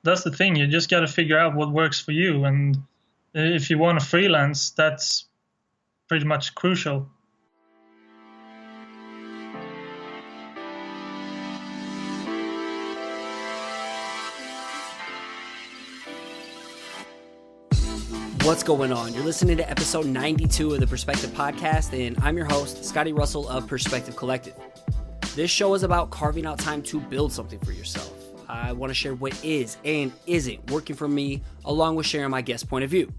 that's the thing. You just got to figure out what works for you. And if you want to freelance, that's pretty much crucial. What's going on? You're listening to episode 92 of the Perspective Podcast, and I'm your host, Scotty.D.Russell of Perspective Collective. This show is about carving out time to build something for yourself. I want to share what is and isn't working for me, along with sharing my guest point of view.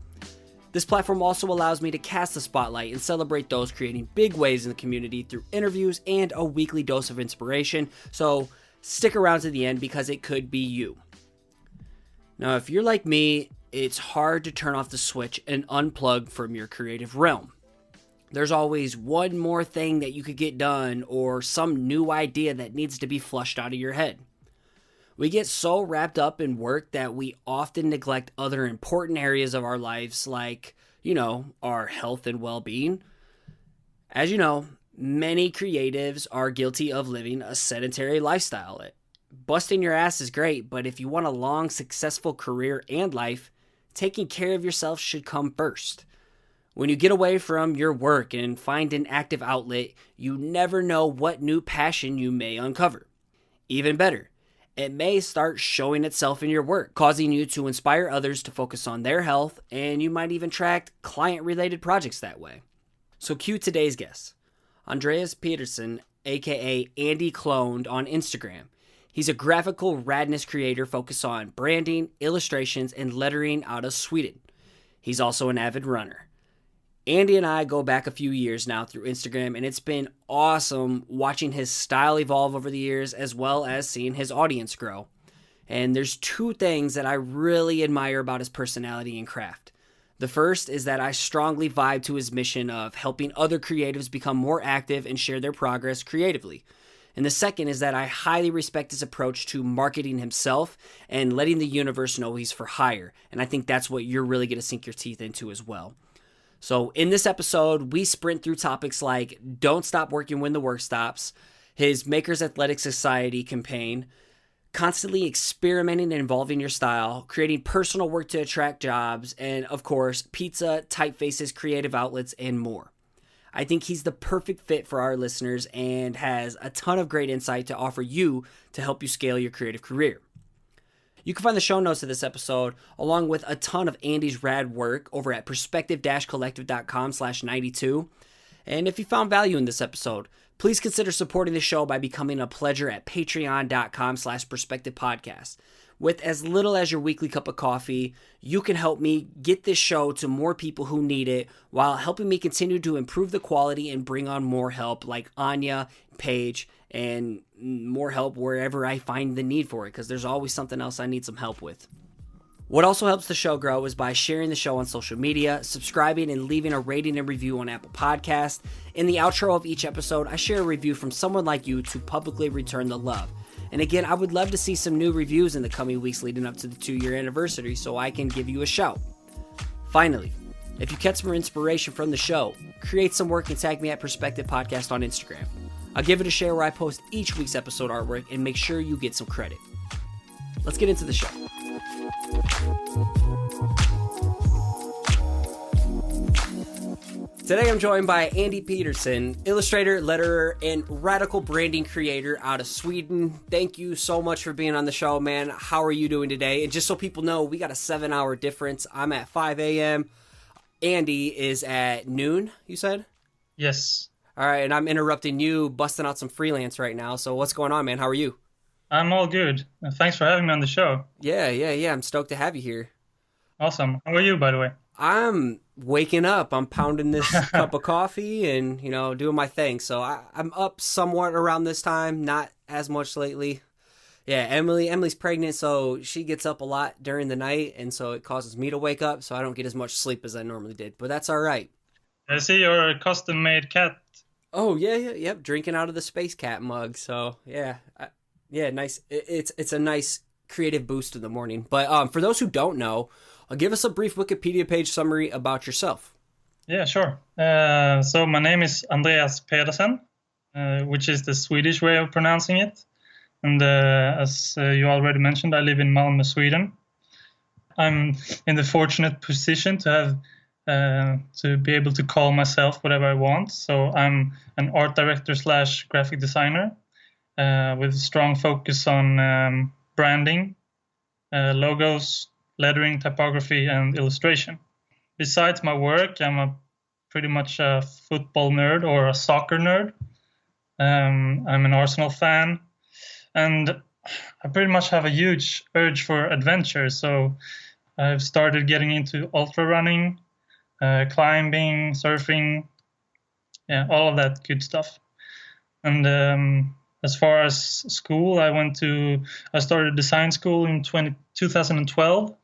This platform also allows me to cast the spotlight and celebrate those creating big waves in the community through interviews and a weekly dose of inspiration, so stick around to the end because it could be you. Now, if you're like me, it's hard to turn off the switch and unplug from your creative realm. There's always one more thing that you could get done or some new idea that needs to be flushed out of your head. We get so wrapped up in work that we often neglect other important areas of our lives like, our health and well-being. As you know, many creatives are guilty of living a sedentary lifestyle. Busting your ass is great, but if you want a long, successful career and life, taking care of yourself should come first. When you get away from your work and find an active outlet, you never know what new passion you may uncover. Even better, it may start showing itself in your work, causing you to inspire others to focus on their health, and you might even track client-related projects that way. So cue today's guest, Andreas Pedersen, aka Andy Cloned on Instagram. He's a graphical radness creator focused on branding, illustrations, and lettering out of Sweden. He's also an avid runner. Andy and I go back a few years now through Instagram, and it's been awesome watching his style evolve over the years as well as seeing his audience grow. And there's two things that I really admire about his personality and craft. The first is that I strongly vibe to his mission of helping other creatives become more active and share their progress creatively. And the second is that I highly respect his approach to marketing himself and letting the universe know he's for hire. And I think that's what you're really going to sink your teeth into as well. So in this episode, we sprint through topics like don't stop working when the work stops, his Makers Athletic Society campaign, constantly experimenting and evolving your style, creating personal work to attract jobs, and of course, pizza, typefaces, creative outlets, and more. I think he's the perfect fit for our listeners and has a ton of great insight to offer you to help you scale your creative career. You can find the show notes of this episode along with a ton of Andy's rad work over at perspective-collective.com/92. And if you found value in this episode, please consider supporting the show by becoming a pledger at patreon.com/perspectivepodcast. With as little as your weekly cup of coffee, you can help me get this show to more people who need it while helping me continue to improve the quality and bring on more help like Áine, Paige, and more help wherever I find the need for it because there's always something else I need some help with. What also helps the show grow is by sharing the show on social media, subscribing, and leaving a rating and review on Apple Podcasts. In the outro of each episode, I share a review from someone like you to publicly return the love. And again, I would love to see some new reviews in the coming weeks leading up to the 2-year anniversary so I can give you a shout. Finally, if you catch some inspiration from the show, create some work and tag me at Perspective Podcast on Instagram. I'll give it a share where I post each week's episode artwork and make sure you get some credit. Let's get into the show. Today I'm joined by Andy Pedersen, illustrator, letterer, and radical branding creator out of Sweden. Thank you so much for being on the show, man. How are you doing today? And just so people know, we got a 7-hour difference. I'm at 5 a.m. Andy is at noon, you said? Yes. All right, and I'm interrupting you, busting out some freelance right now. So what's going on, man? How are you? I'm all good. Thanks for having me on the show. Yeah. I'm stoked to have you here. Awesome. How are you, by the way? I'm waking up. I'm pounding this cup of coffee and, doing my thing. So I'm up somewhat around this time, not as much lately. Yeah, Emily's pregnant, so she gets up a lot during the night, and so it causes me to wake up, so I don't get as much sleep as I normally did. But that's all right. I see your custom-made cat. Oh, yep, drinking out of the Space Cat mug. So, yeah, nice. It's a nice creative boost in the morning. But for those who don't know, give us a brief Wikipedia page summary about yourself. Yeah, sure. So my name is Andreas Pedersen, which is the Swedish way of pronouncing it. And as you already mentioned, I live in Malmö, Sweden. I'm in the fortunate position to have to be able to call myself whatever I want. So I'm an art director / graphic designer with a strong focus on branding, logos, lettering, typography, and illustration. Besides my work, I'm pretty much a football nerd or a soccer nerd. I'm an Arsenal fan, and I pretty much have a huge urge for adventure. So I've started getting into ultra running, climbing, surfing, yeah, all of that good stuff. And as far as school, I started design school in 2012,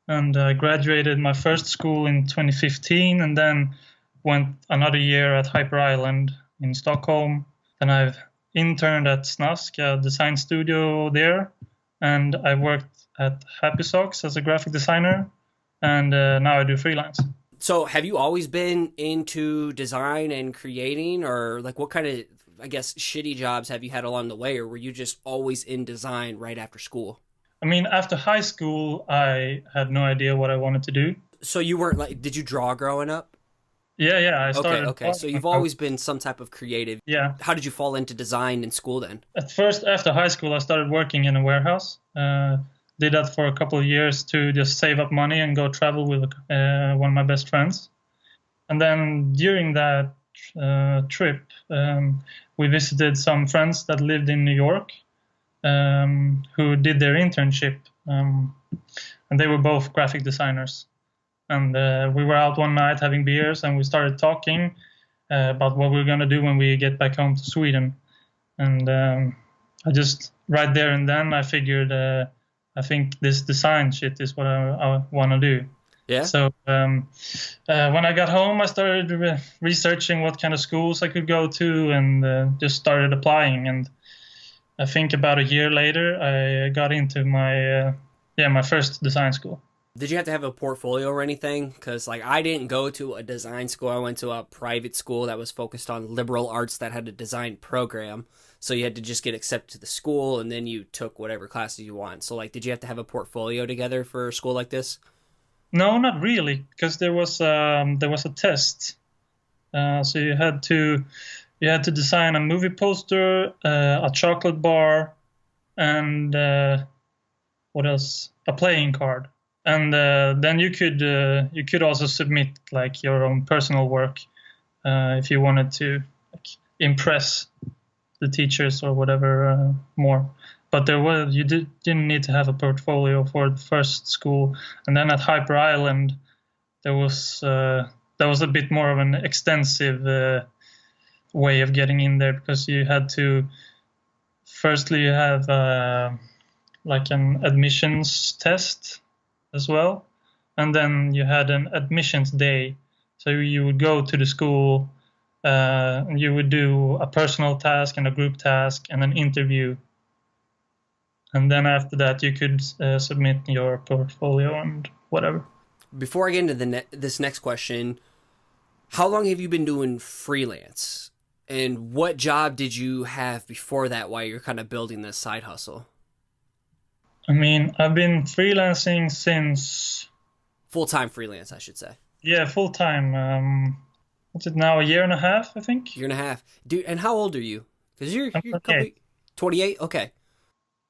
and I graduated my first school in 2015, and then went another year at Hyper Island in Stockholm. Then I've interned at Snask, a design studio there, and I worked at Happy Socks as a graphic designer, and now I do freelance. So have you always been into design and creating, or like what kind of, I guess, shitty jobs have you had along the way, or were you just always in design right after school? I mean, after high school, I had no idea what I wanted to do. So you weren't like, did you draw growing up? Yeah, I started. Okay. So you've always been some type of creative. Yeah. How did you fall into design in school then? At first, after high school, I started working in a warehouse. Did that for a couple of years to just save up money and go travel with one of my best friends. And then during that trip, we visited some friends that lived in New York who did their internship. And they were both graphic designers. And we were out one night having beers, and we started talking about what we were going to do when we get back home to Sweden. And I just, right there and then, I figured, I think this design shit is what I want to do. Yeah. So when I got home, I started researching what kind of schools I could go to, and just started applying. And I think about a year later, I got into my first design school. Did you have to have a portfolio or anything? Because like I didn't go to a design school. I went to a private school that was focused on liberal arts that had a design program. So you had to just get accepted to the school, and then you took whatever classes you want. So like, did you have to have a portfolio together for a school like this? No, not really, because there was a test. So you had to design a movie poster, a chocolate bar, and what else? A playing card. And then you could also submit like your own personal work if you wanted to like, impress the teachers or whatever more. But you didn't need to have a portfolio for the first school. And then at Hyper Island, there was a bit more of an extensive way of getting in there, because you had to firstly have like an admissions test as well, and then you had an admissions day. So you would go to the school, and you would do a personal task and a group task and an interview, and then after that you could submit your portfolio and whatever. Before I get into this next question, how long have you been doing freelance, and what job did you have before that while you're kind of building this side hustle? I mean, I've been freelancing since... Full-time freelance, I should say. Yeah, full-time. What's it now, a year and a half, I think? Year and a half. Dude, and how old are you? Because you're 28? Okay.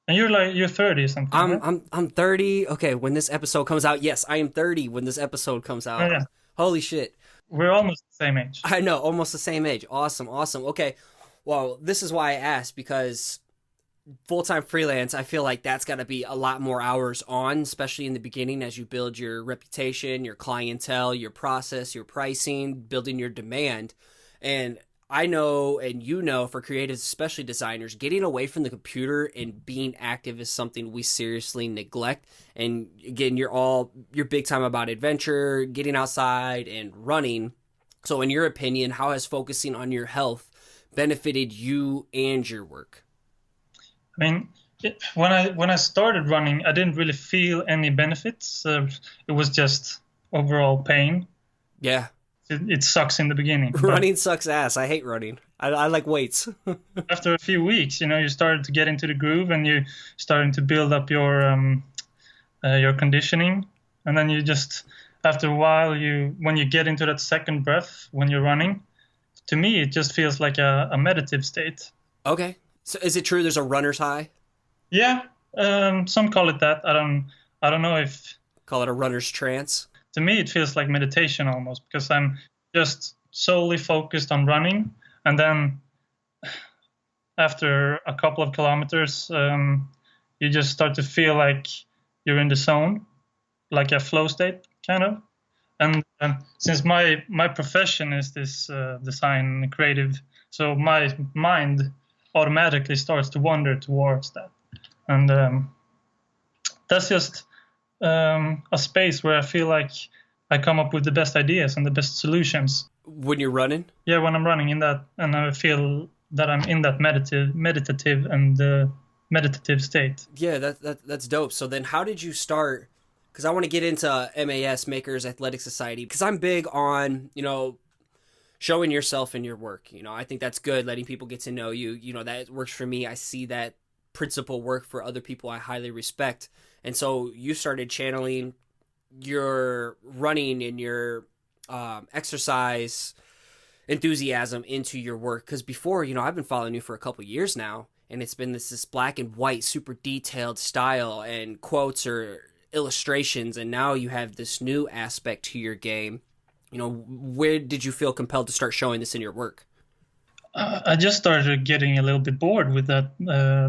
And you're 30 or something, right? I'm 30. Okay, when this episode comes out, yes, I am 30 when this episode comes out. Oh, yeah. Holy shit. We're almost the same age. I know, almost the same age. Awesome. Okay, well, this is why I asked, because full-time freelance, I feel like that's got to be a lot more hours on, especially in the beginning as you build your reputation, your clientele, your process, your pricing, building your demand. And I know, and you know, for creatives, especially designers, getting away from the computer and being active is something we seriously neglect. And again, you're big time about adventure, getting outside and running. So in your opinion, how has focusing on your health benefited you and your work? I mean, when I started running, I didn't really feel any benefits. It was just overall pain. Yeah. it sucks in the beginning. Running sucks ass. I hate running. I like weights. After a few weeks, you started to get into the groove, and you're starting to build up your conditioning, and then you just, after a while, when you get into that second breath when you're running, to me it just feels like a meditative state. Okay, so is it true there's a runner's high? Yeah, some call it that. I don't know if call it a runner's trance. To me, it feels like meditation almost, because I'm just solely focused on running, and then after a couple of kilometers, you just start to feel like you're in the zone, like a flow state, kind of. And since my profession is this design creative, so my mind automatically starts to wander towards that. And that's just a space where I feel like I come up with the best ideas and the best solutions. When you're running? Yeah, when I'm running in that, and I feel that I'm in that meditative and meditative state. Yeah, that's dope. So then how did you start? Because I want to get into MAS, Makers Athletic Society, because I'm big on, showing yourself in your work. I think that's good, letting people get to know you. That works for me. I see that principle work for other people I highly respect. And so you started channeling your running and your exercise enthusiasm into your work. Because before, I've been following you for a couple years now, and it's been this black and white, super detailed style and quotes or illustrations, and now you have this new aspect to your game. Where did you feel compelled to start showing this in your work? I just started getting a little bit bored with that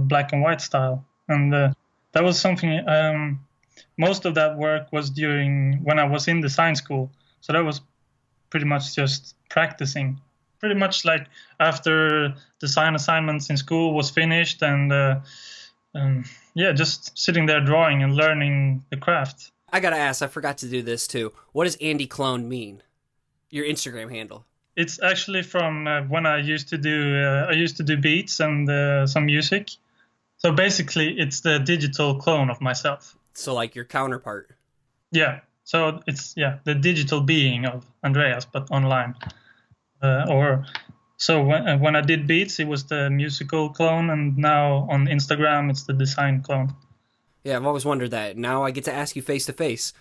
black and white style, and that was something. Most of that work was when I was in design school, so that was pretty much just practicing. Pretty much like after design assignments in school was finished, and just sitting there drawing and learning the craft. I gotta ask, I forgot to do this too. What does Andy Clone mean? Your Instagram handle. It's actually from when I used to do beats and some music. So basically, it's the digital clone of myself. So like your counterpart. Yeah. So it's the digital being of Andreas, but online. So when I did beats, it was the musical clone, and now on Instagram, it's the design clone. Yeah, I've always wondered that. Now I get to ask you face to face.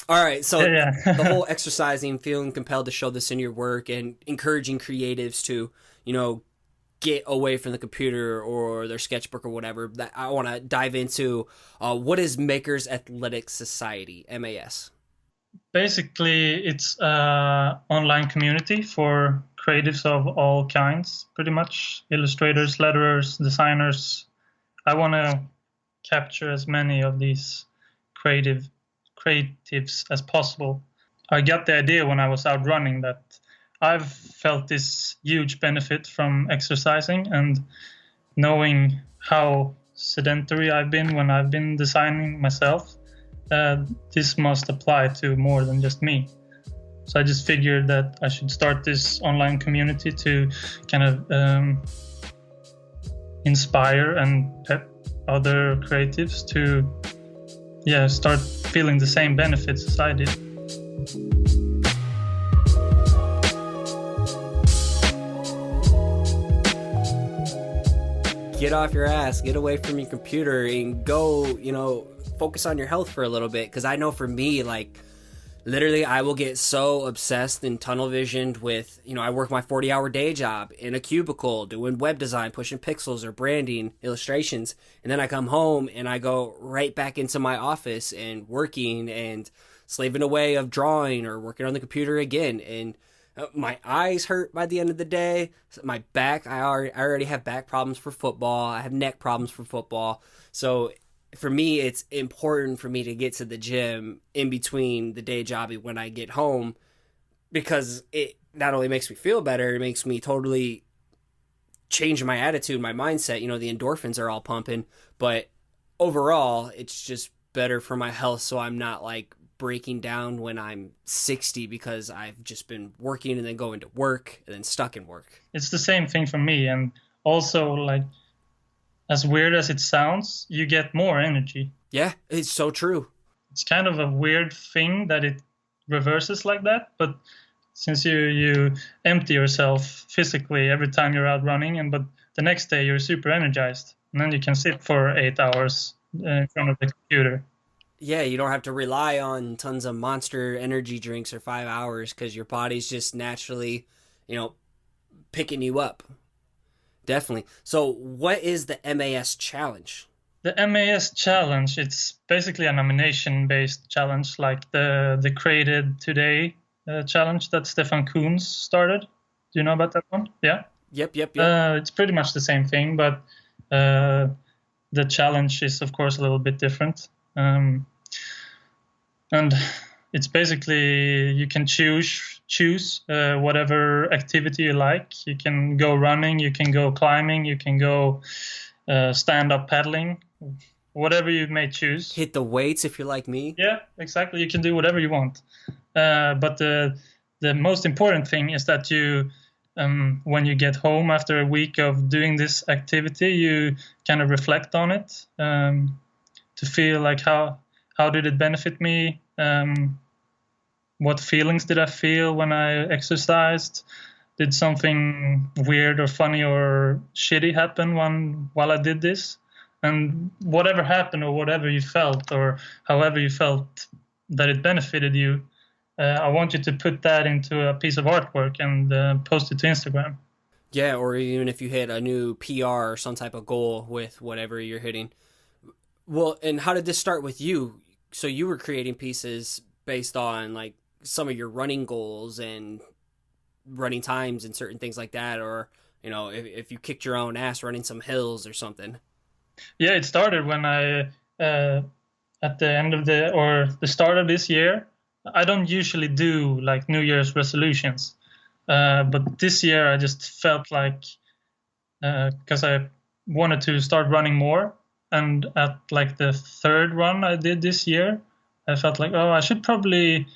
All right, so the whole exercising, feeling compelled to show this in your work, and encouraging creatives to, get away from the computer or their sketchbook or whatever, that I want to dive into. What is Makers Athletic Society, MAS? Basically, it's an online community for creatives of all kinds, pretty much. Illustrators, letterers, designers. I want to capture as many of these creatives as possible. I got the idea when I was out running that I've felt this huge benefit from exercising, and knowing how sedentary I've been when I've been designing myself, this must apply to more than just me. So I just figured that I should start this online community to kind of inspire and pep other creatives to start feeling the same benefits as I did. Get off your ass, get away from your computer, and go, focus on your health for a little bit. Because I know for me, like, literally I will get so obsessed and tunnel visioned with, I work my 40-hour day job in a cubicle doing web design, pushing pixels or branding, illustrations. And then I come home and I go right back into my office and working and slaving away of drawing or working on the computer again. And my eyes hurt by the end of the day. My back, I already have back problems for football. I have neck problems for football. So for me, it's important for me to get to the gym in between the day job and when I get home, because it not only makes me feel better, it makes me totally change my attitude, my mindset. The endorphins are all pumping, but overall, it's just better for my health, so I'm not like breaking down when I'm 60 because I've just been working and then going to work and then stuck in work. It's the same thing for me, and also, like, as weird as it sounds, you get more energy. Yeah, it's so true. It's kind of a weird thing that it reverses like that, but since you empty yourself physically every time you're out running, but the next day you're super energized, and then you can sit for 8 hours in front of the computer. Yeah, you don't have to rely on tons of Monster energy drinks or 5 hours because your body's just naturally, picking you up. Definitely. So, what is the MAS challenge? The MAS challenge, it's basically a nomination-based challenge, like the Created Today challenge that Stefan Kuhns started. Do you know about that one? Yeah? Yep. It's pretty much the same thing, but the challenge is, of course, a little bit different. And it's basically you can choose whatever activity you like. You can go running, you can go climbing, you can go stand-up paddling, whatever you may choose. Hit the weights if you're like me. Yeah, exactly. You can do whatever you want. But the most important thing is that you, when you get home after a week of doing this activity, you kind of reflect on it to feel like how did it benefit me? What feelings did I feel when I exercised? Did something weird or funny or shitty happen while I did this? And whatever happened or whatever you felt or however you felt that it benefited you, I want you to put that into a piece of artwork and post it to Instagram. Yeah, or even if you hit a new PR or some type of goal with whatever you're hitting. Well, and how did this start with you? So you were creating pieces based on like some of your running goals and running times and certain things like that, or if you kicked your own ass running some hills or something. Yeah, it started when I at the end of the start of this year. I don't usually do like New Year's resolutions, but this year I just felt like because I wanted to start running more, and at like the third run I did this year, I felt like, oh, I should probably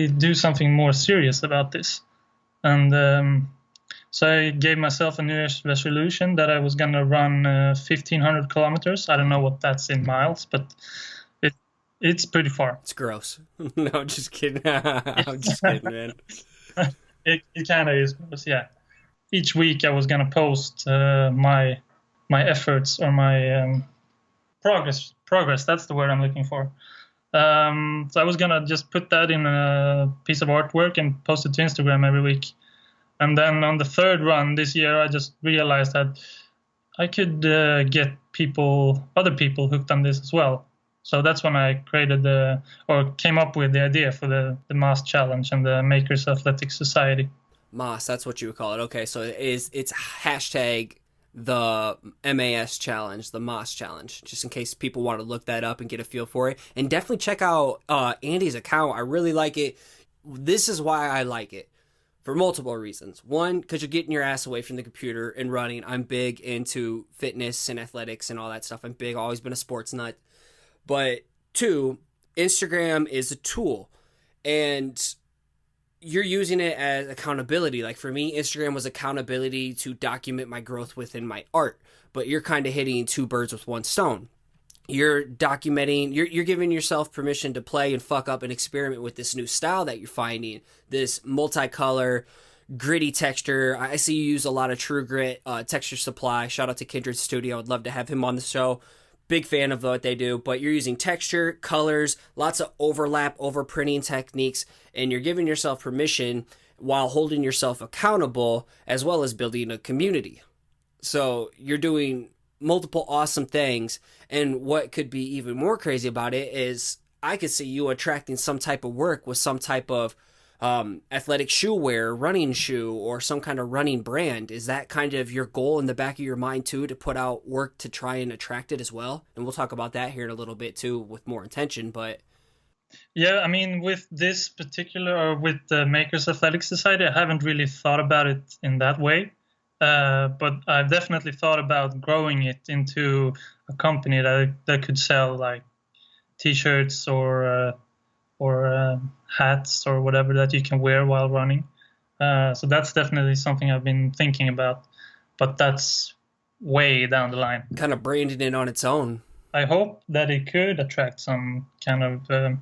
do something more serious about this. And so I gave myself a New Year's resolution that I was going to run 1,500 kilometers. I don't know what that's in miles, but it's pretty far. It's gross. No, I'm just kidding. I'm just kidding, man. It kind of is gross, yeah. Each week I was going to post my efforts or my progress. That's the word I'm looking for. So I was going to just put that in a piece of artwork and post it to Instagram every week. And then on the third run this year, I just realized that I could get other people hooked on this as well. So that's when I came up with the idea for the MAS challenge and the Makers Athletic Society. MAS, that's what you would call it. Okay, so it's hashtag the MAS challenge, the MAS challenge, just in case people want to look that up and get a feel for it. And definitely check out Andy's account. I really like it. This is why I like it. For multiple reasons. One, because you're getting your ass away from the computer and running. I'm big into fitness and athletics and all that stuff. I'm big, always been a sports nut. But two, Instagram is a tool. And you're using it as accountability. Like for me, Instagram was accountability to document my growth within my art. But you're kind of hitting two birds with one stone. You're documenting, you're giving yourself permission to play and fuck up and experiment with this new style that you're finding, this multicolor, gritty texture. I see you use a lot of True Grit texture supply. Shout out to Kindred Studio. I'd love to have him on the show. Big fan of what they do, but you're using texture, colors, lots of overlap, overprinting techniques, and you're giving yourself permission while holding yourself accountable as well as building a community. So you're doing multiple awesome things, and what could be even more crazy about it is I could see you attracting some type of work with some type of athletic shoe wear, running shoe, or some kind of running brand. Is that kind of your goal in the back of your mind too, to put out work to try and attract it as well? And we'll talk about that here in a little bit too with more intention. But yeah, I mean, with this particular, or with the Makers Athletic Society, I haven't really thought about it in that way. But I've definitely thought about growing it into a company that could sell like T-shirts or hats or whatever that you can wear while running. So that's definitely something I've been thinking about, but that's way down the line. Kind of branding it on its own. I hope that it could attract some kind of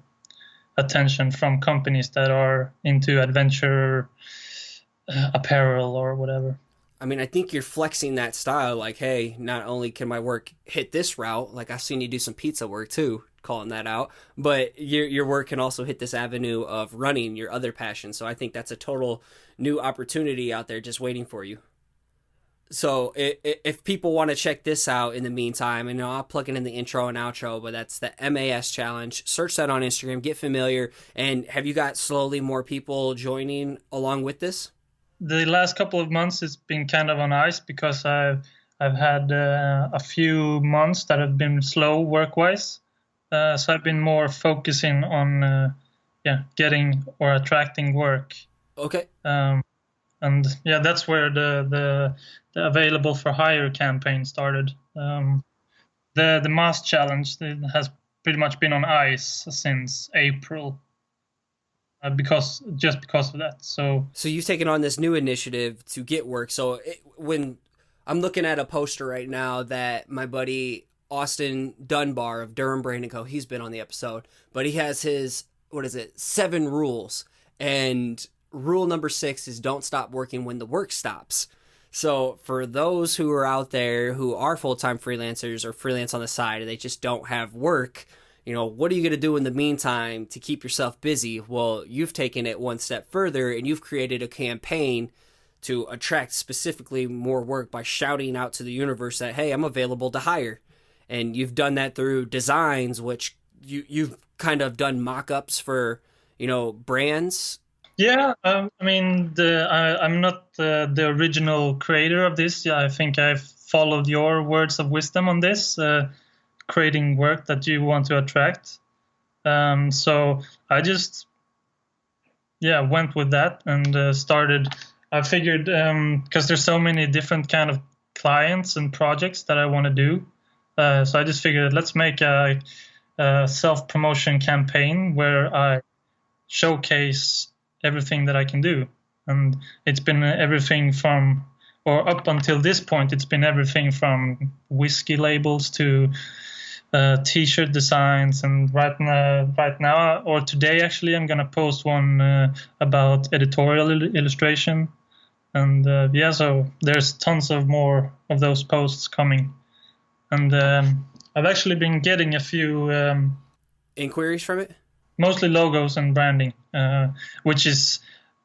attention from companies that are into adventure apparel or whatever. I mean, I think you're flexing that style. Like, hey, not only can my work hit this route, like I've seen you do some pizza work too, calling that out, but your work can also hit this avenue of running, your other passion. So I think that's a total new opportunity out there just waiting for you. So if people want to check this out in the meantime, and I'll plug it in the intro and outro, but that's the MAS challenge. Search that on Instagram, get familiar. And have you got slowly more people joining along with this? The last couple of months it's been kind of on ice because I've had a few months that have been slow work-wise. So I've been more focusing on getting or attracting work. Okay. And yeah, that's where the available for hire campaign started. The mass challenge has pretty much been on ice since April. Because of that. So you've taken on this new initiative to get work. So when I'm looking at a poster right now that my buddy Austin Dunbar of Durham Brand & Co., he's been on the episode, but he has his 7 rules, and rule number 6 is don't stop working when the work stops. So for those who are out there who are full-time freelancers or freelance on the side and they just don't have work, what are you going to do in the meantime to keep yourself busy? Well, you've taken it one step further and you've created a campaign to attract specifically more work by shouting out to the universe that, hey, I'm available to hire. And you've done that through designs, which you've kind of done mock-ups for, brands. Yeah, I mean, I'm not the original creator of this. Yeah, I think I've followed your words of wisdom on this. Creating work that you want to attract. So I just, went with that and started. I figured because there's so many different kind of clients and projects that I want to do. So I just figured let's make a self-promotion campaign where I showcase everything that I can do. And it's been everything from, or up until this point, it's been everything from whiskey labels to t-shirt designs, and right now or today actually I'm gonna post one about editorial illustration, and so there's tons of more of those posts coming, and I've actually been getting a few inquiries from it, mostly logos and branding, which is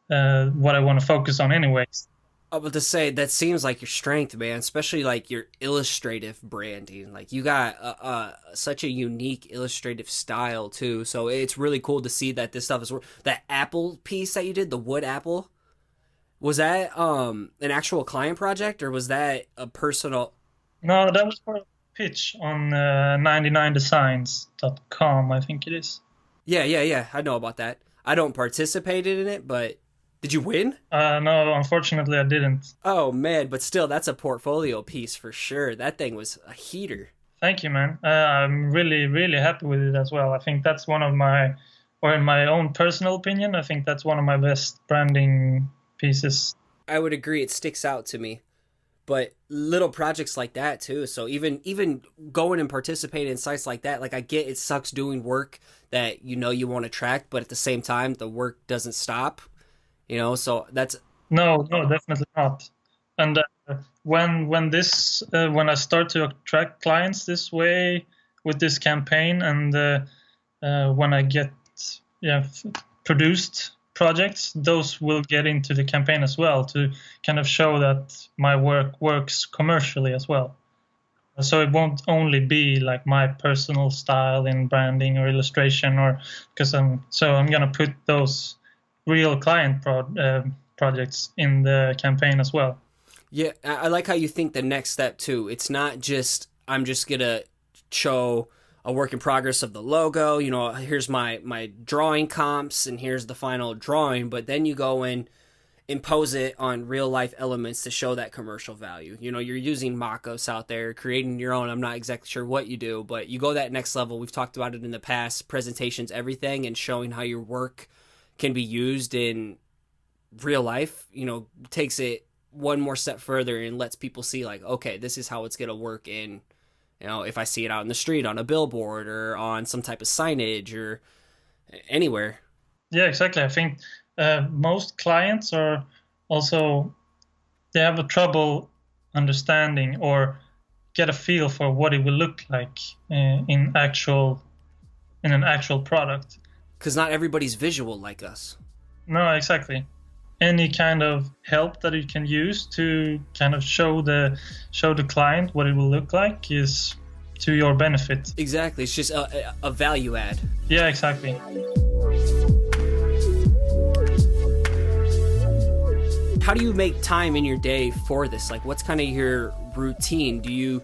what I want to focus on anyways. But to say that seems like your strength, man, especially like your illustrative branding. Like you got such a unique illustrative style too. So it's really cool to see that this stuff is that apple piece that you did, the wood apple. Was that an actual client project or was that a personal? No, that was for a pitch on 99designs.com, I think it is. Yeah. I know about that. I don't participate in it, but did you win? No, unfortunately I didn't. Oh, man, but still, that's a portfolio piece for sure. That thing was a heater. Thank you, man. I'm really, really happy with it as well. I think that's one of my, or in my own personal opinion, I think that's one of my best branding pieces. I would agree. It sticks out to me. But little projects like that, too. So even going and participating in sites like that, like I get it sucks doing work that you want to track, but at the same time, the work doesn't stop. So that's no, definitely not. And when I start to attract clients this way with this campaign, and when I get produced projects, those will get into the campaign as well to kind of show that my work works commercially as well. So it won't only be like my personal style in branding or illustration, or because I'm gonna put those real client projects in the campaign as well. Yeah, I like how you think the next step too. It's not just I'm just gonna show a work in progress of the logo. Here's my drawing comps and here's the final drawing. But then you go and impose it on real life elements to show that commercial value. You're using mockups out there, creating your own. I'm not exactly sure what you do, but you go that next level. We've talked about it in the past, presentations, everything, and showing how your work can be used in real life, takes it one more step further and lets people see like, okay, this is how it's going to work in, if I see it out in the street on a billboard or on some type of signage or, anywhere. Yeah, exactly. I think most clients are also, they have a trouble understanding or get a feel for what it will look like in an actual product. Because not everybody's visual like us. No, exactly. Any kind of help that you can use to kind of show the client what it will look like is to your benefit. Exactly. It's just a value add. Yeah, exactly. How do you make time in your day for this? Like, what's kind of your routine? Do you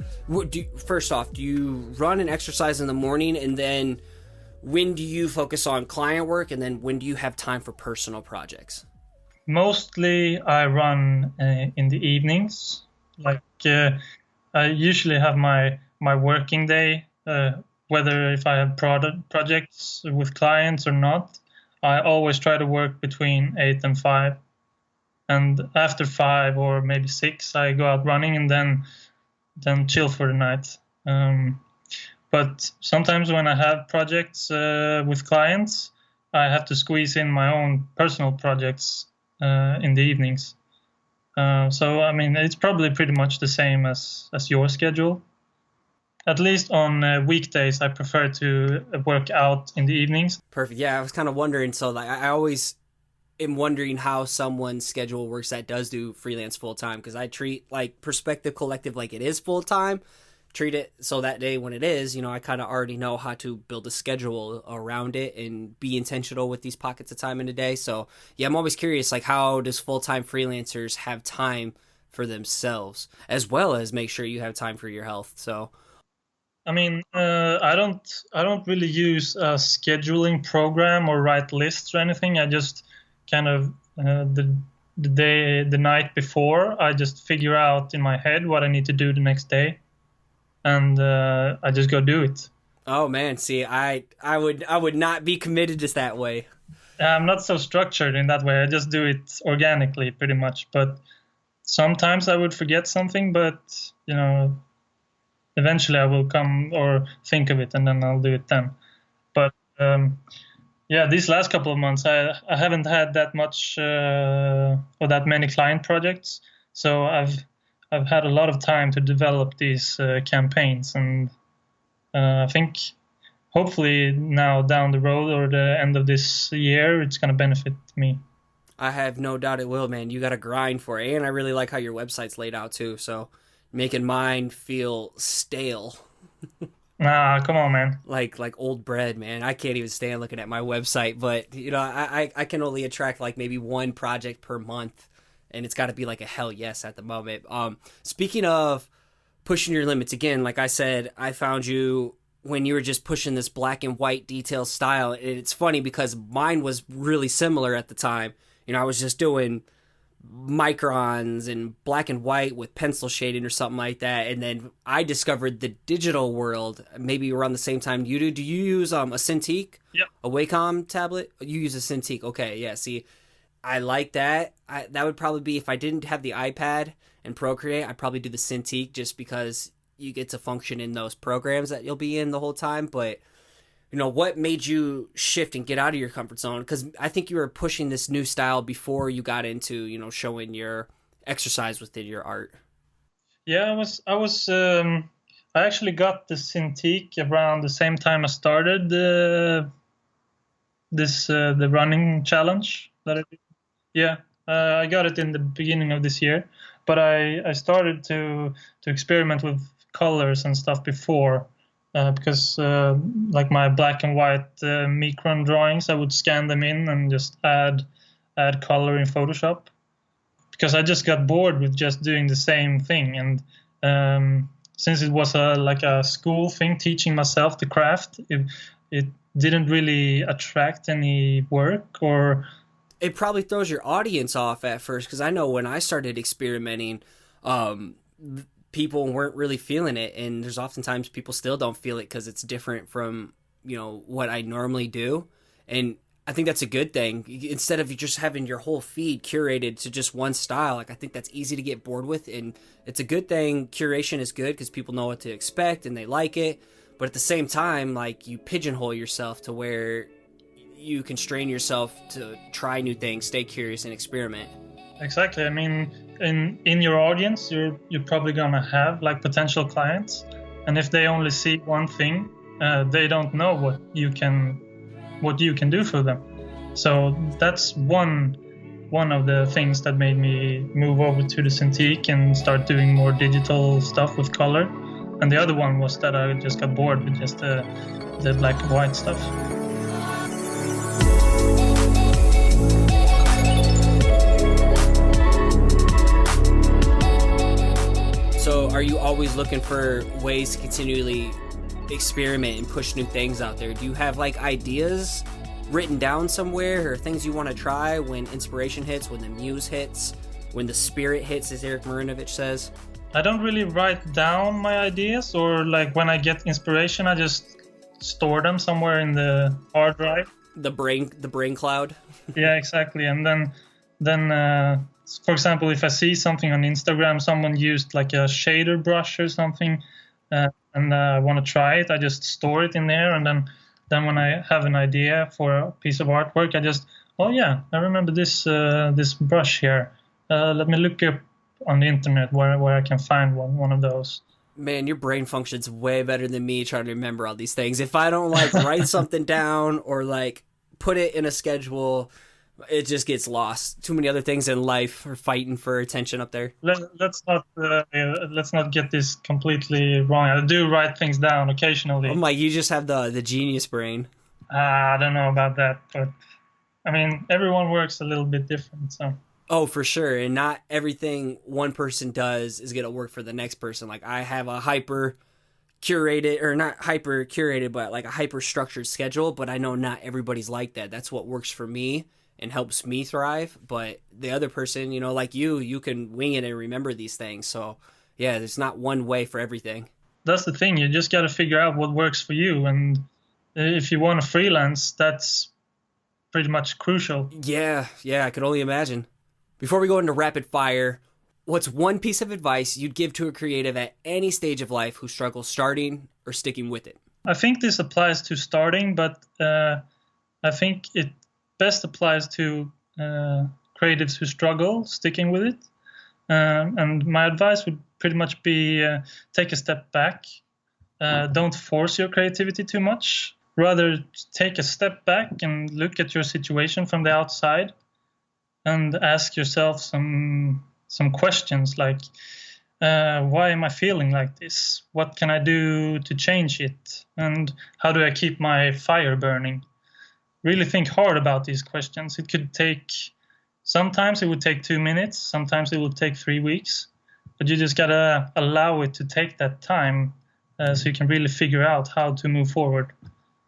first off, do you run and exercise in the morning, and then when do you focus on client work, and then when do you have time for personal projects? Mostly I run in the evenings. Like I usually have my working day, whether if I have projects with clients or not. I always try to work between 8 and 5. And after 5 or maybe 6, I go out running and then chill for the night. But sometimes when I have projects with clients, I have to squeeze in my own personal projects in the evenings. So, I mean, it's probably pretty much the same as your schedule. At least on weekdays, I prefer to work out in the evenings. Perfect. Yeah, I was kind of wondering. So, like, I always am wondering how someone's schedule works that does do freelance full time, because I treat like Perspective Collective like it is full time. Treat it so that day when it is, I kind of already know how to build a schedule around it and be intentional with these pockets of time in a day. So yeah, I'm always curious, like, how does full-time freelancers have time for themselves as well as make sure you have time for your health? So I mean, I don't really use a scheduling program or write lists or anything. I just kind of the night before, I just figure out in my head what I need to do the next day, and I just go do it. Oh man, see, I would not be committed just that way. I'm not so structured in that way. I just do it organically, pretty much. But sometimes I would forget something, but eventually I will come or think of it, and then I'll do it then. But yeah, these last couple of months, I haven't had that much or that many client projects, so I've had a lot of time to develop these campaigns, and I think hopefully now down the road or the end of this year, it's going to benefit me. I have no doubt it will, man. You got to grind for it, and I really like how your website's laid out too. So making mine feel stale. Nah, come on, man. Like old bread, man. I can't even stand looking at my website, but I can only attract like maybe one project per month, and it's got to be like a hell yes at the moment. Speaking of pushing your limits, again, like I said, I found you when you were just pushing this black and white detail style. And it's funny because mine was really similar at the time. I was just doing microns and black and white with pencil shading or something like that, and then I discovered the digital world maybe around the same time you do. Do you use a Cintiq? Yep. A Wacom tablet? You use a Cintiq. Okay, yeah, see, I like that. That would probably be, if I didn't have the iPad and Procreate, I'd probably do the Cintiq, just because you get to function in those programs that you'll be in the whole time. But what made you shift and get out of your comfort zone? Because I think you were pushing this new style before you got into, showing your exercise within your art. Yeah, I actually got the Cintiq around the same time I started the running challenge that I did. Yeah, I got it in the beginning of this year, but I started to experiment with colors and stuff before. Because like my black and white micron drawings, I would scan them in and just add color in Photoshop, because I just got bored with just doing the same thing. And since it was like a school thing, teaching myself the craft, it didn't really attract any work. Or it probably throws your audience off at first, because I know when I started experimenting, people weren't really feeling it, and there's oftentimes people still don't feel it because it's different from what I normally do. And I think that's a good thing. Instead of just having your whole feed curated to just one style, like, I think that's easy to get bored with, and it's a good thing. Curation is good because people know what to expect and they like it, but at the same time, like, you pigeonhole yourself to where you constrain yourself to try new things, stay curious, and experiment. Exactly. I mean, in your audience, you're probably gonna have like potential clients, and if they only see one thing, they don't know what you can do for them. So that's one of the things that made me move over to the Cintiq and start doing more digital stuff with color. And the other one was that I just got bored with just the black and white stuff. So are you always looking for ways to continually experiment and push new things out there? Do you have like ideas written down somewhere, or things you want to try when inspiration hits, when the muse hits, when the spirit hits, as Eric Marinovich says? I don't really write down my ideas, or like when I get inspiration, I just store them somewhere in the hard drive. The brain cloud. Yeah, exactly. And then for example, if I see something on Instagram, someone used like a shader brush or something, and I want to try it, I just store it in there, and then when I have an idea for a piece of artwork, I just, oh yeah, I remember this brush here. Let me look up on the internet where I can find one of those. Man, your brain functions way better than me trying to remember all these things. If I don't like write something down or like put it in a schedule, it just gets lost. Too many other things in life are fighting for attention up there. Let's not get this completely wrong. I do write things down occasionally. I'm like, you just have the genius brain. I don't know about that, but I mean, everyone works a little bit different, so. Oh, for sure. And not everything one person does is going to work for the next person. Like I have a hyper curated, or not hyper curated, but like a hyper structured schedule, but I know not everybody's like that. That's what works for me and helps me thrive. But the other person, you know, like you can wing it and remember these things. So yeah, there's not one way for everything. That's the thing. You just got to figure out what works for you. And if you want to freelance, that's pretty much crucial. Yeah, I could only imagine. Before we go into rapid fire, what's one piece of advice you'd give to a creative at any stage of life who struggles starting or sticking with it? I think this applies to starting, but I think it best applies to creatives who struggle sticking with it. And my advice would pretty much be take a step back. Don't force your creativity too much. Rather, take a step back and look at your situation from the outside and ask yourself some questions like, why am I feeling like this? What can I do to change it? And how do I keep my fire burning? Really think hard about these questions. Sometimes it would take 2 minutes, sometimes it will take 3 weeks, but you just gotta allow it to take that time so you can really figure out how to move forward.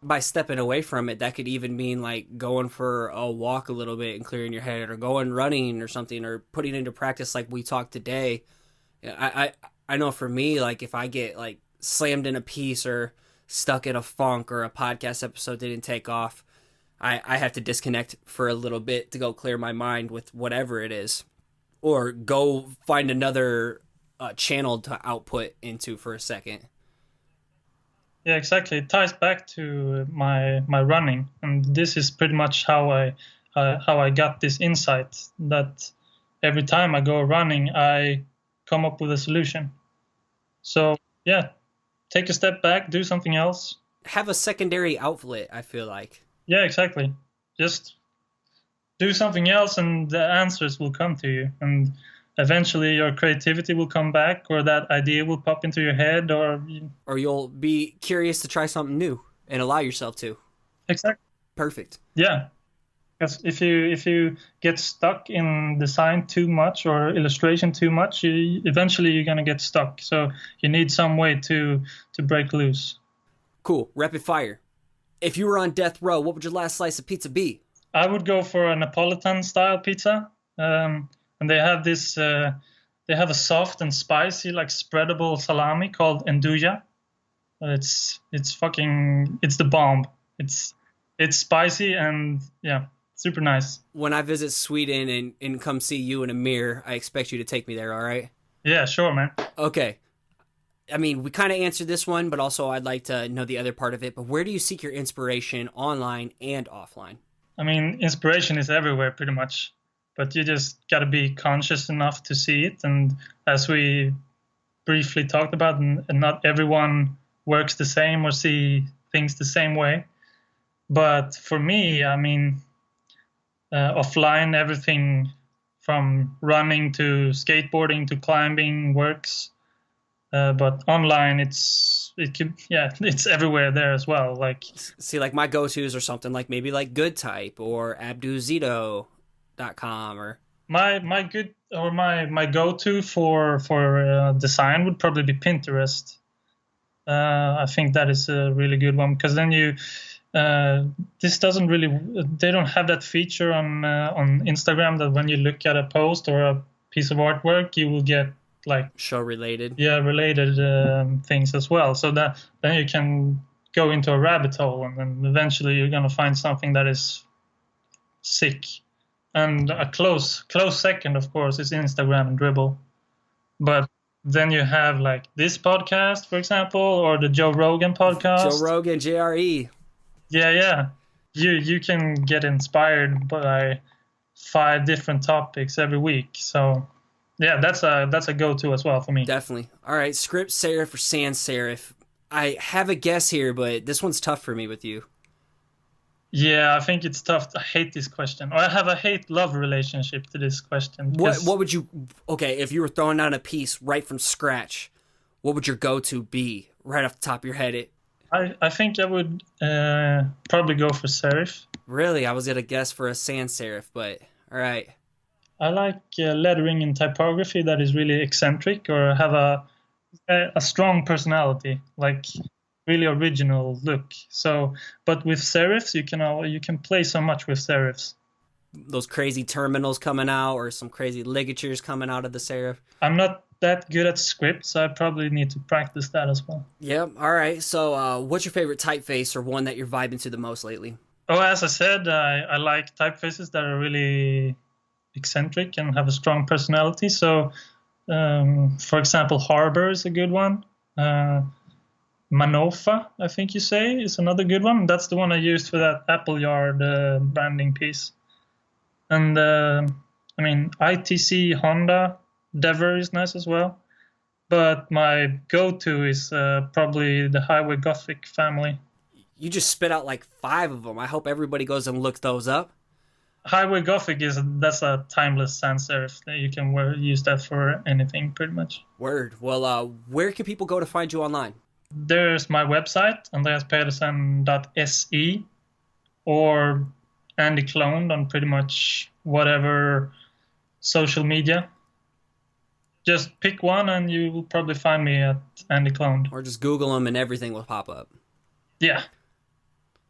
By stepping away from it, that could even mean like going for a walk a little bit and clearing your head, or going running or something, or putting into practice like we talked today. I know for me, like if I get like slammed in a piece or stuck in a funk, or a podcast episode didn't take off, I have to disconnect for a little bit to go clear my mind with whatever it is, or go find another channel to output into for a second. Yeah, exactly. It ties back to my running, and this is pretty much how I got this insight that every time I go running, I come up with a solution. So yeah, take a step back, do something else. Have a secondary outlet, I feel like. Yeah, exactly. Just do something else, and the answers will come to you, and eventually your creativity will come back, or that idea will pop into your head, or you'll be curious to try something new and allow yourself to. Exactly. Perfect. Yeah. Because if you get stuck in design too much or illustration too much, eventually you're going to get stuck. So you need some way to break loose. Cool. Rapid fire. If you were on death row, what would your last slice of pizza be? I would go for a Napolitan style pizza. And they have this, they have a soft and spicy, like spreadable salami called Nduja. It's the bomb. It's spicy and yeah, super nice. When I visit Sweden and come see you in Amir, I expect you to take me there, all right? Yeah, sure, man. Okay. I mean, we kind of answered this one, but also I'd like to know the other part of it. But where do you seek your inspiration online and offline? I mean, inspiration is everywhere pretty much, but you just got to be conscious enough to see it. And as we briefly talked about, and not everyone works the same or see things the same way. But for me, I mean, offline, everything from running to skateboarding to climbing works. But online, it's everywhere there as well. Like, See, like my go-tos or something like maybe like Good Type or abduzito.com or my good or my go-to for design would probably be Pinterest. I think that is a really good one, because then this doesn't really, they don't have that feature on Instagram that when you look at a post or a piece of artwork, you will get like show related. related things as well. So that then you can go into a rabbit hole, and then eventually you're gonna find something that is sick. And a close second, of course, is Instagram and Dribble. But then you have like this podcast, for example, or the Joe Rogan podcast. Joe Rogan, JRE. Yeah. You can get inspired by 5 different topics every week. So yeah, that's a go-to as well for me. Definitely. All right, script serif or sans serif. I have a guess here, but this one's tough for me with you. Yeah, I think it's tough. I hate this question. Or I have a hate-love relationship to this question. What would you, okay, if you were throwing down a piece right from scratch, what would your go-to be right off the top of your head? I think I would probably go for serif. Really? I was going to guess for a sans serif, but all right. I like lettering and typography that is really eccentric or have a strong personality, like really original look. So, but with serifs, you can play so much with serifs. Those crazy terminals coming out or some crazy ligatures coming out of the serif. I'm not that good at scripts, so I probably need to practice that as well. Yep. All right. So what's your favorite typeface or one that you're vibing to the most lately? Oh, as I said, I like typefaces that are really eccentric and have a strong personality. So, for example, Harbor is a good one. Manofa, I think you say, is another good one. That's the one I used for that Appleyard branding piece. And I mean, ITC Honda Dever is nice as well. But my go-to is probably the Highway Gothic family. You just spit out like 5 of them. I hope everybody goes and looks those up. Highway Gothic that's a timeless sans serif. You can use that for anything pretty much. Word. Well, where can people go to find you online? There's my website, andreaspedersen.se, or Andy Cloned on pretty much whatever social media. Just pick one and you will probably find me at Andy Cloned. Or just Google them and everything will pop up. Yeah.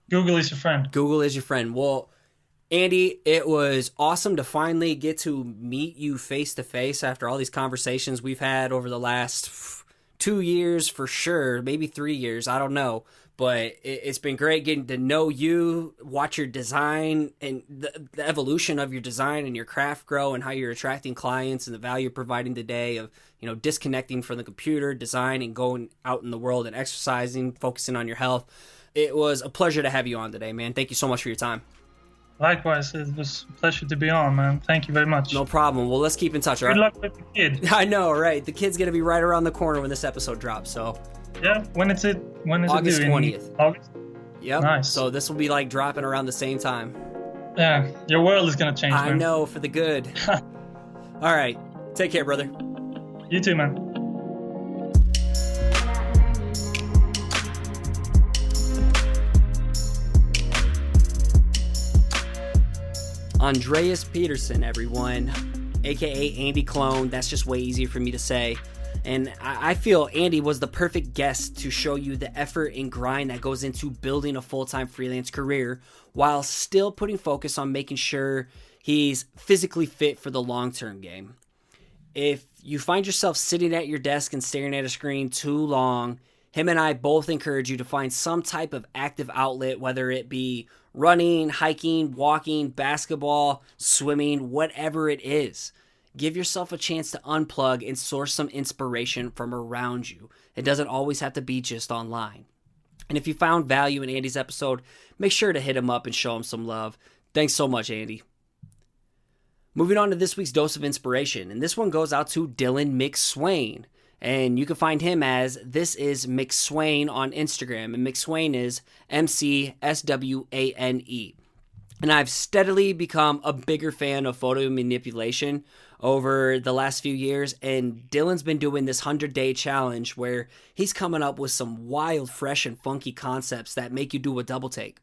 Google is your friend. Google is your friend. Well, Andy, it was awesome to finally get to meet you face to face after all these conversations we've had over the last 2 years for sure, maybe 3 years, I don't know. But it's been great getting to know you, watch your design and the evolution of your design and your craft grow and how you're attracting clients and the value you're providing today of, disconnecting from the computer, design, and going out in the world and exercising, focusing on your health. It was a pleasure to have you on today, man. Thank you so much for your time. Likewise, it was a pleasure to be on, man. Thank you very much. No problem. Well, let's keep in touch, all right? Good luck with the kid. I know, right? The kid's going to be right around the corner when this episode drops, so... Yeah, when is it August due? 20th. August? Yep. Nice. So this will be like dropping around the same time. Yeah, your world is going to change, man. I know, for the good. All right. Take care, brother. You too, man. Andreas Pedersen, everyone, aka Andy Clone. That's just way easier for me to say. And I feel Andy was the perfect guest to show you the effort and grind that goes into building a full-time freelance career while still putting focus on making sure he's physically fit for the long-term game. If you find yourself sitting at your desk and staring at a screen too long, him and I both encourage you to find some type of active outlet, whether it be running, hiking, walking, basketball, swimming, whatever it is. Give yourself a chance to unplug and source some inspiration from around you. It doesn't always have to be just online. And if you found value in Andy's episode, make sure to hit him up and show him some love. Thanks so much, Andy. Moving on to this week's Dose of Inspiration, and this one goes out to Dylan McSwain. And you can find him as This Is McSwain on Instagram. And McSwain is McSwane. And I've steadily become a bigger fan of photo manipulation over the last few years. And Dylan's been doing this 100-day challenge where he's coming up with some wild, fresh, and funky concepts that make you do a double take.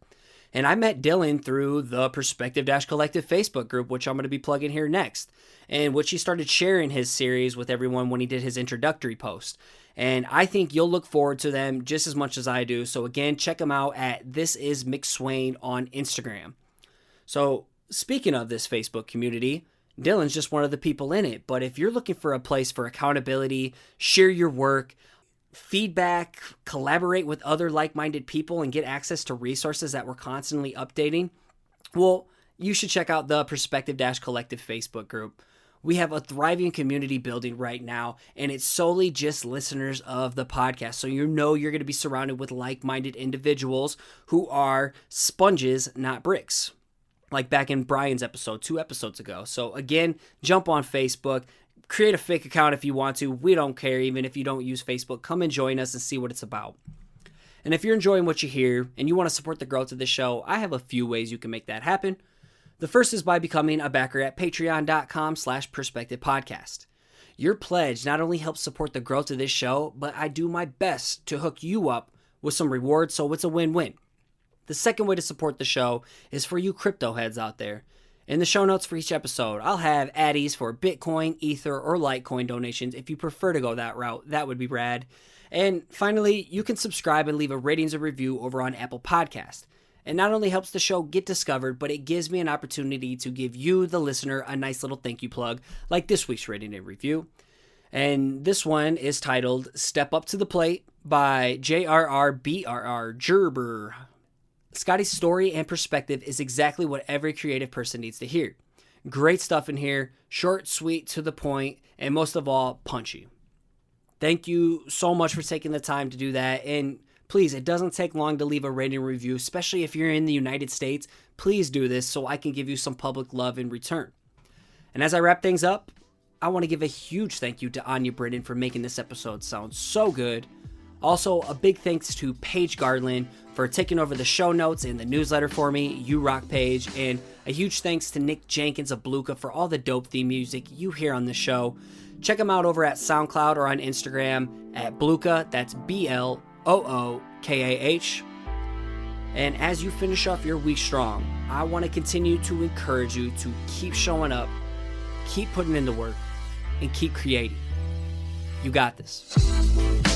And I met Dylan through the Perspective-Collective Facebook group, which I'm going to be plugging here next, in which he started sharing his series with everyone when he did his introductory post. And I think you'll look forward to them just as much as I do. So again, check him out at This Is McSwain on Instagram. So speaking of this Facebook community, Dylan's just one of the people in it. But if you're looking for a place for accountability, share your work, feedback, collaborate with other like-minded people, and get access to resources that we're constantly updating, well, you should check out the Perspective-Collective Facebook group. We have a thriving community building right now, and it's solely just listeners of the podcast. So you know you're going to be surrounded with like-minded individuals who are sponges, not bricks. Like back in Brian's episode 2 episodes ago. So again, jump on Facebook. Create a fake account if you want to. We don't care, even if you don't use Facebook. Come and join us and see what it's about. And if you're enjoying what you hear and you want to support the growth of the show, I have a few ways you can make that happen. The first is by becoming a backer at patreon.com/perspectivepodcast. Your pledge not only helps support the growth of this show, but I do my best to hook you up with some rewards, so it's a win-win. The second way to support the show is for you crypto heads out there. In the show notes for each episode, I'll have addies for Bitcoin, Ether, or Litecoin donations. If you prefer to go that route, that would be rad. And finally, you can subscribe and leave a ratings and review over on Apple Podcast. It not only helps the show get discovered, but it gives me an opportunity to give you, the listener, a nice little thank you plug, like this week's rating and review. And this one is titled Step Up to the Plate by JRRBRR Gerber. Scotty's story and perspective is exactly what every creative person needs to hear. Great stuff in here, short, sweet, to the point, and most of all, punchy. Thank you so much for taking the time to do that. And please, it doesn't take long to leave a rating review, especially if you're in the United States. Please do this so I can give you some public love in return. And as I wrap things up, I want to give a huge thank you to Áine Brennan for making this episode sound so good. Also, a big thanks to Paige Garland for taking over the show notes and the newsletter for me. You rock, Paige. And a huge thanks to Nick Jenkins of Blookah for all the dope theme music you hear on the show. Check him out over at SoundCloud or on Instagram at Blookah. That's BLOOKAH. And as you finish off your week strong, I want to continue to encourage you to keep showing up, keep putting in the work, and keep creating. You got this.